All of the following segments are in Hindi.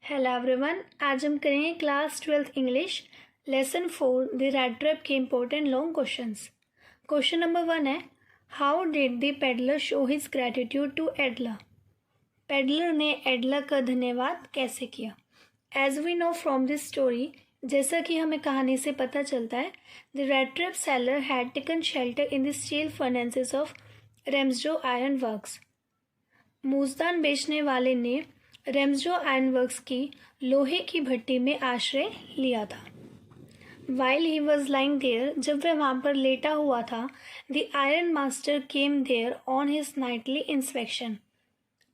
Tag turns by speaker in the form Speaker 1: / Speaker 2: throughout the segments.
Speaker 1: हेलो एवरीवन, आज हम करेंगे class 12th English lesson 4 the rat trap के important long questions. Question number 1 है, how did the peddler show his gratitude to Edla. Peddler ने एडला का धन्यवाद कैसे किया। As we know from this story, जैसा कि हमें कहानी से पता चलता है, the rat trap seller had taken shelter in the steel furnaces of Ramsdorf iron works. मूसदान बेचने वाले ने रेम्सडो आयरन वर्क्स की लोहे की भट्टी में आश्रय लिया था। While he was lying there, जब वह वहाँ पर लेटा हुआ था, the iron master came there on his nightly inspection.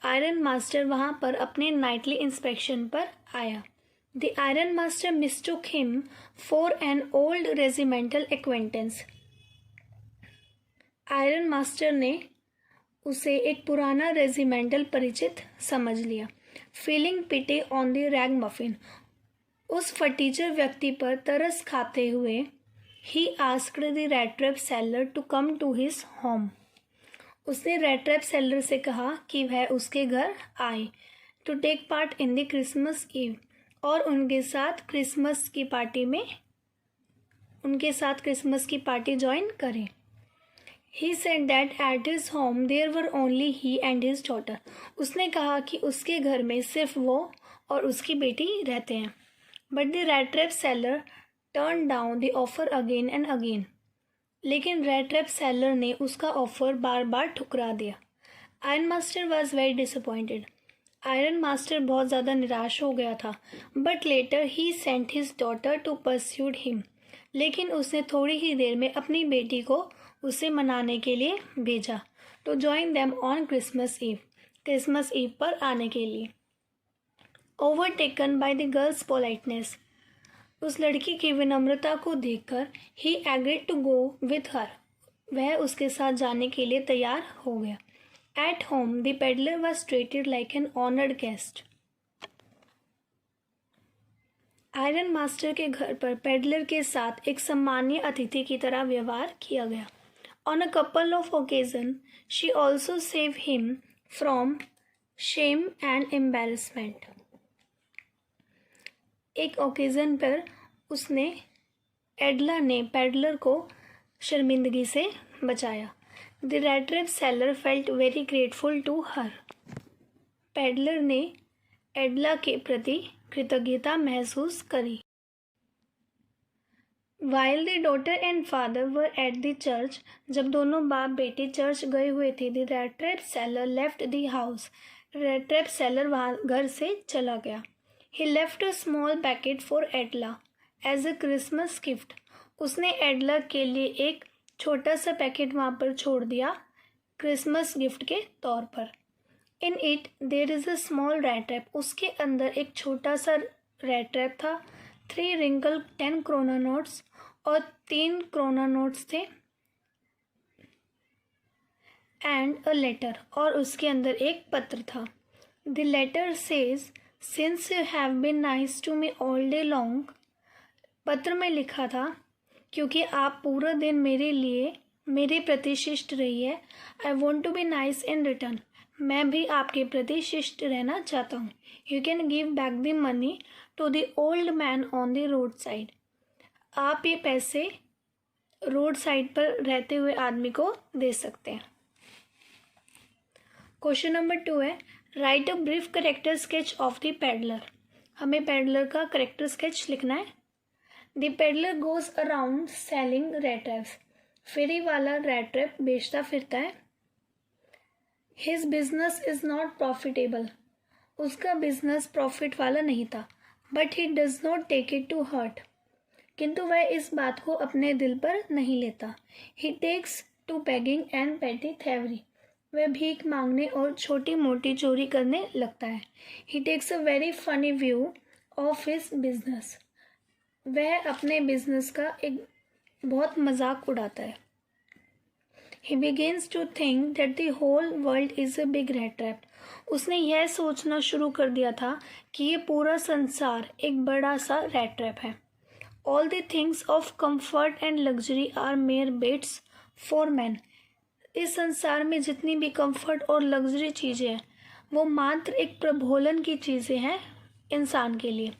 Speaker 1: Iron master वहाँ पर अपने नाइटली इंस्पेक्शन पर आया। The iron master mistook him for an old regimental acquaintance. आयरन मास्टर ने उसे एक पुराना रेजिमेंटल परिचित समझ लिया। Feeling pity on the ragamuffin, उस फटीचर व्यक्ति पर तरस खाते हुए, he asked the rat trap seller to come to his home. उसने रैट ट्रैप सेलर से कहा कि वह उसके घर आए, to take part in the Christmas Eve, और उनके साथ क्रिसमस की पार्टी ज्वाइन करें। He said that at his home there were only he and his daughter. उसने कहा कि उसके घर में सिर्फ वो और उसकी बेटी रहते हैं। But the rat trap seller turned down the offer again and again. लेकिन rat trap seller ने उसका ऑफर बार बार ठुकरा दिया। Iron Master was very disappointed. Iron Master बहुत ज़्यादा निराश हो गया था। But later he sent his daughter to pursue him. लेकिन उसने थोड़ी ही देर में अपनी बेटी को उसे मनाने के लिए भेजा, to join them on Christmas eve पर आने के लिए। Overtaken by the girl's politeness, उस लड़की की विनम्रता को देखकर, he agreed to go with her, वह उसके साथ जाने के लिए तैयार हो गया। At home the peddler was treated like an honoured guest. Iron master के घर पर पेडलर के साथ एक सम्मानीय अतिथि की तरह व्यवहार किया गया। On a couple of occasions, she also saved him from shame and embarrassment. एक ओकेजन पर एडला ने पेडलर को शर्मिंदगी से बचाया। The rat trap seller felt very grateful to her. Peddler ने एडला के प्रति कृतज्ञता महसूस करी। While the daughter and father were at the church, जब दोनों बाप बेटी चर्च गए हुए थे, the rat trap seller left the house. rat trap seller वहाँ घर से चला गया। He left a small packet for Edla as a Christmas gift. उसने एडला के लिए एक छोटा सा पैकेट वहाँ पर छोड़ दिया क्रिसमस गिफ्ट के तौर पर। In it there is a small rat trap. उसके अंदर एक छोटा सा rat trap था। 3 wrinkled 10 krona notes, और 3 क्रोना नोट्स थे। एंड अ लेटर, और उसके अंदर एक पत्र था। The letter says, since you have been nice to me all day long, पत्र में लिखा था, क्योंकि आप पूरा दिन मेरे प्रति शिष्ट रही है, I want to be nice in return, मैं भी आपके प्रति शिष्ट रहना चाहता हूँ। You can give back the money to the old man on the roadside, आप ये पैसे रोड साइड पर रहते हुए आदमी को दे सकते हैं। क्वेश्चन नंबर 2 है, write a brief character sketch of the peddler. हमें पेडलर का करेक्टर स्केच लिखना है। The peddler goes around selling rat traps, फेरी वाला रैट ट्रैप बेचता फिरता है। His business is not profitable, उसका बिजनेस प्रॉफिट वाला नहीं था। But he does not take it to hurt, किंतु वह इस बात को अपने दिल पर नहीं लेता। He takes to begging and petty thievery, वह भीख मांगने और छोटी मोटी चोरी करने लगता है। He takes a very funny view of his business, वह अपने बिजनेस का एक बहुत मजाक उड़ाता है। He begins to think that the whole world is a big rat trap, उसने यह सोचना शुरू कर दिया था कि ये पूरा संसार एक बड़ा सा रैट ट्रैप है। All the things of comfort and luxury are mere baits for men. इस संसार में जितनी भी कंफर्ट और लग्जरी चीज़ें हैं, वो मात्र एक प्रभोलन की चीज़ें हैं इंसान के लिए।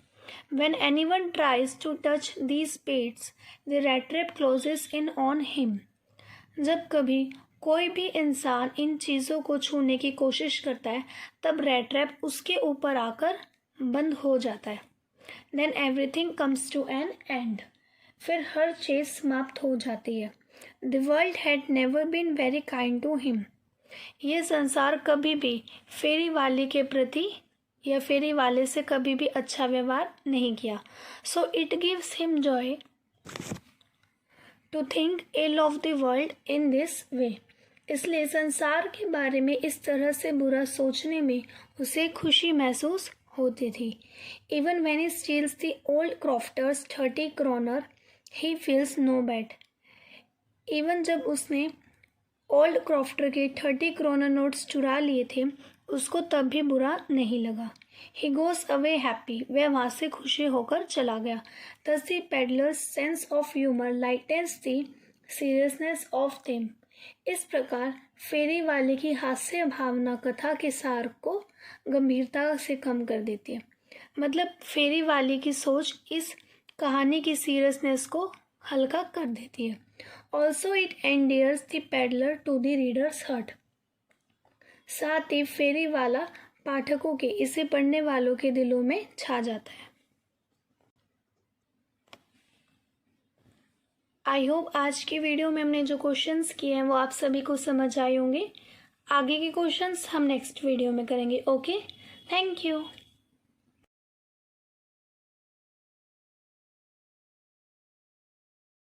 Speaker 1: When anyone tries to touch these peats, the rat trap closes in on him. जब कभी कोई भी इंसान इन चीज़ों को छूने की कोशिश करता है तब रैट ट्रैप उसके ऊपर आकर बंद हो जाता है। Then everything comes to an end. फिर हर चीज़ समाप्त हो जाती है। The world had never been very kind to him. ये संसार कभी भी फेरी वाले के प्रति या फेरी वाले से कभी भी अच्छा व्यवहार नहीं किया। So it gives him joy to think ill of the world in this way. इसलिए संसार के बारे में इस तरह से बुरा सोचने में उसे खुशी महसूस होती थी। Even when he steals the old crofter's 30 kroner he feels no bad. Even जब उसने ओल्ड क्रॉफ्टर के 30 kroner नोट्स चुरा लिए थे उसको तब भी बुरा नहीं लगा। ही गोज अवे हैप्पी, वह वहाँ से खुशी होकर चला गया। Thus the peddler's sense of humor lightens the seriousness of them. इस प्रकार फेरी वाले की हास्य भावना कथा के सार को गंभीरता से कम कर देती है। मतलब फेरी वाले की सोच इस कहानी की सीरियसनेस को हल्का कर देती है। Also it endears the peddler to the reader's heart. साथ ही फेरी वाला पाठकों के, इसे पढ़ने वालों के दिलों में छा जाता है। आई होप आज की वीडियो में हमने जो क्वेश्चंस किए हैं वो आप सभी को समझ आए होंगे। आगे के क्वेश्चंस हम नेक्स्ट वीडियो में करेंगे। Okay, thank you.